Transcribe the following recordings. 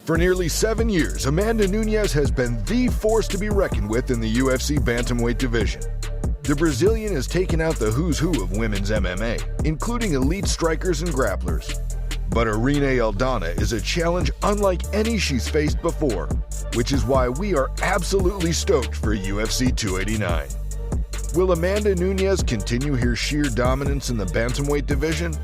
For nearly 7 years, Amanda Nunes has been the force to be reckoned with in the UFC bantamweight division. The Brazilian has taken out the who's who of women's MMA, including elite strikers and grapplers. But Irene Aldana is a challenge unlike any she's faced before, which is why we are absolutely stoked for UFC 289. Will Amanda Nunes continue her sheer dominance in the bantamweight division?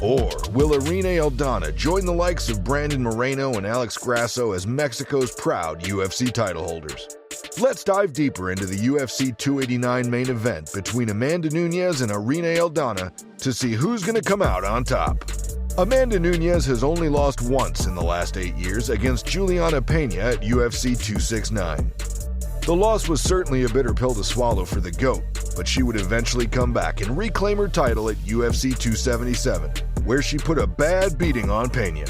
Or will Irene Aldana join the likes of Moreno and Grasso as Mexico's proud UFC title holders? Let's dive deeper into the UFC 289 main event between Amanda Nunes and Irene Aldana to see who's going to come out on top. Amanda Nunes has only lost once in the last 8 years against Juliana Pena at UFC 269. The loss was certainly a bitter pill to swallow for the GOAT, but she would eventually come back and reclaim her title at UFC 277, where she put a bad beating on Pena.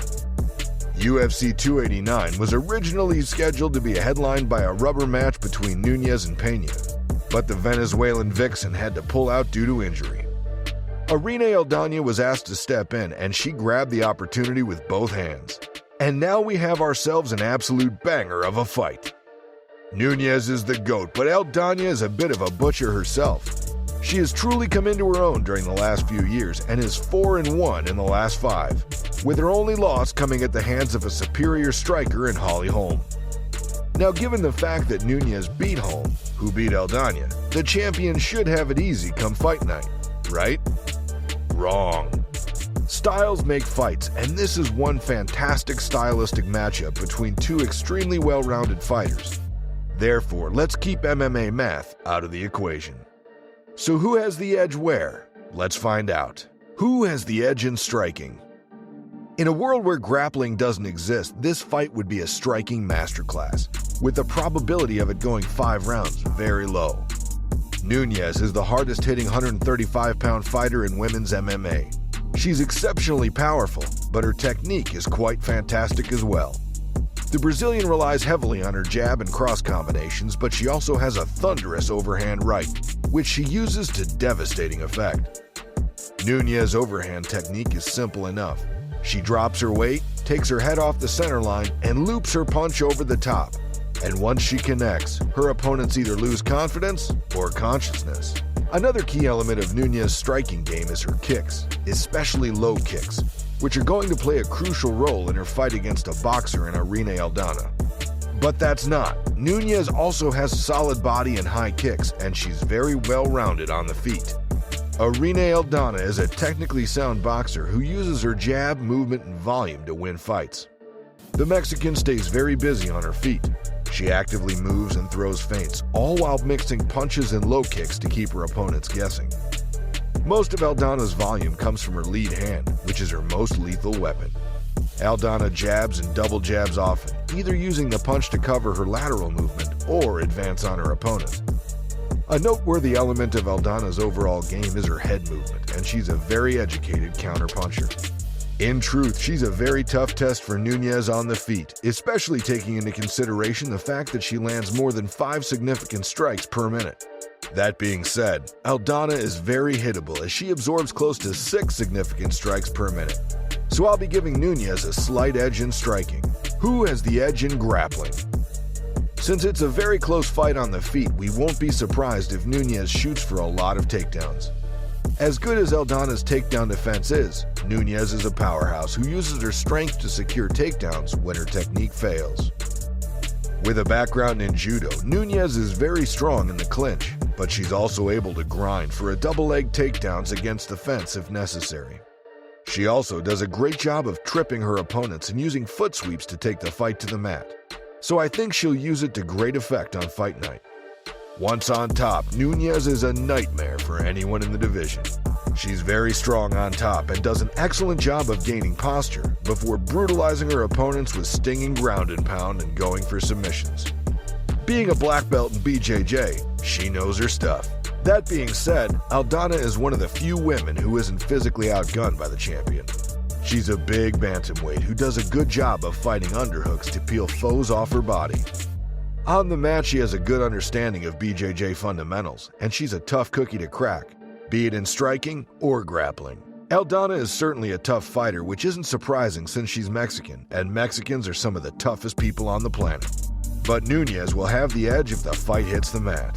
UFC 289 was originally scheduled to be headlined by a rubber match between Nunes and Pena, but the Venezuelan vixen had to pull out due to injury. Irene Aldana was asked to step in, and she grabbed the opportunity with both hands. And now we have ourselves an absolute banger of a fight. Nunes is the GOAT, but Aldana is a bit of a butcher herself. She has truly come into her own during the last few years and is 4-1 in the last 5, with her only loss coming at the hands of a superior striker in Holly Holm. Now, given the fact that Nunes beat Holm, who beat Aldana, the champion should have it easy come fight night, right? Wrong. Styles make fights, and this is one fantastic stylistic matchup between two extremely well-rounded fighters. Therefore, let's keep MMA math out of the equation. So who has the edge where? Let's find out. Who has the edge in striking? In a world where grappling doesn't exist, this fight would be a striking masterclass, with the probability of it going 5 rounds very low. Nunes is the hardest-hitting 135-pound fighter in women's MMA. She's exceptionally powerful, but her technique is quite fantastic as well. The Brazilian relies heavily on her jab and cross combinations, but she also has a thunderous overhand right, which she uses to devastating effect. Nunes' overhand technique is simple enough. She drops her weight, takes her head off the center line, and loops her punch over the top. And once she connects, her opponents either lose confidence or consciousness. Another key element of Nunes' striking game is her kicks, especially low kicks, which are going to play a crucial role in her fight against a boxer in Irene Aldana. But that's not. Nunes also has a solid body and high kicks, and she's very well-rounded on the feet. Irene Aldana is a technically sound boxer who uses her jab, movement, and volume to win fights. The Mexican stays very busy on her feet. She actively moves and throws feints, all while mixing punches and low kicks to keep her opponents guessing. Most of Aldana's volume comes from her lead hand, which is her most lethal weapon. Aldana jabs and double jabs often, either using the punch to cover her lateral movement or advance on her opponent. A noteworthy element of Aldana's overall game is her head movement, and she's a very educated counterpuncher. In truth, she's a very tough test for Nunes on the feet, especially taking into consideration the fact that she lands more than 5 significant strikes per minute. That being said, Aldana is very hittable as she absorbs close to 6 significant strikes per minute. So I'll be giving Nunes a slight edge in striking. Who has the edge in grappling? Since it's a very close fight on the feet, we won't be surprised if Nunes shoots for a lot of takedowns. As good as Aldana's takedown defense is, Nunes is a powerhouse who uses her strength to secure takedowns when her technique fails. With a background in judo, Nunes is very strong in the clinch, but she's also able to grind for a double-leg takedowns against the fence if necessary. She also does a great job of tripping her opponents and using foot sweeps to take the fight to the mat. So I think she'll use it to great effect on fight night. Once on top, Nunes is a nightmare for anyone in the division. She's very strong on top and does an excellent job of gaining posture before brutalizing her opponents with stinging ground and pound and going for submissions. Being a black belt in BJJ, she knows her stuff. That being said, Aldana is one of the few women who isn't physically outgunned by the champion. She's a big bantamweight who does a good job of fighting underhooks to peel foes off her body. On the mat, she has a good understanding of BJJ fundamentals, and she's a tough cookie to crack, be it in striking or grappling. Aldana is certainly a tough fighter, which isn't surprising since she's Mexican, and Mexicans are some of the toughest people on the planet. But Nunes will have the edge if the fight hits the mat.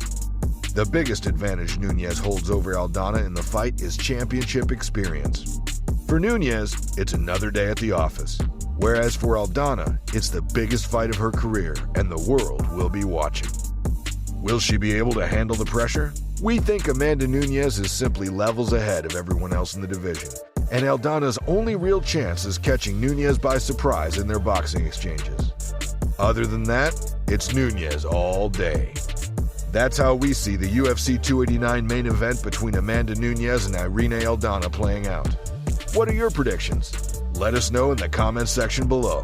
The biggest advantage Nunes holds over Aldana in the fight is championship experience. For Nunes, it's another day at the office. Whereas for Aldana, it's the biggest fight of her career, and the world will be watching. Will she be able to handle the pressure? We think Amanda Nunes is simply levels ahead of everyone else in the division, and Aldana's only real chance is catching Nunes by surprise in their boxing exchanges. Other than that, it's Nunes all day. That's how we see the UFC 289 main event between Amanda Nunes and Irene Aldana playing out. What are your predictions? Let us know in the comments section below.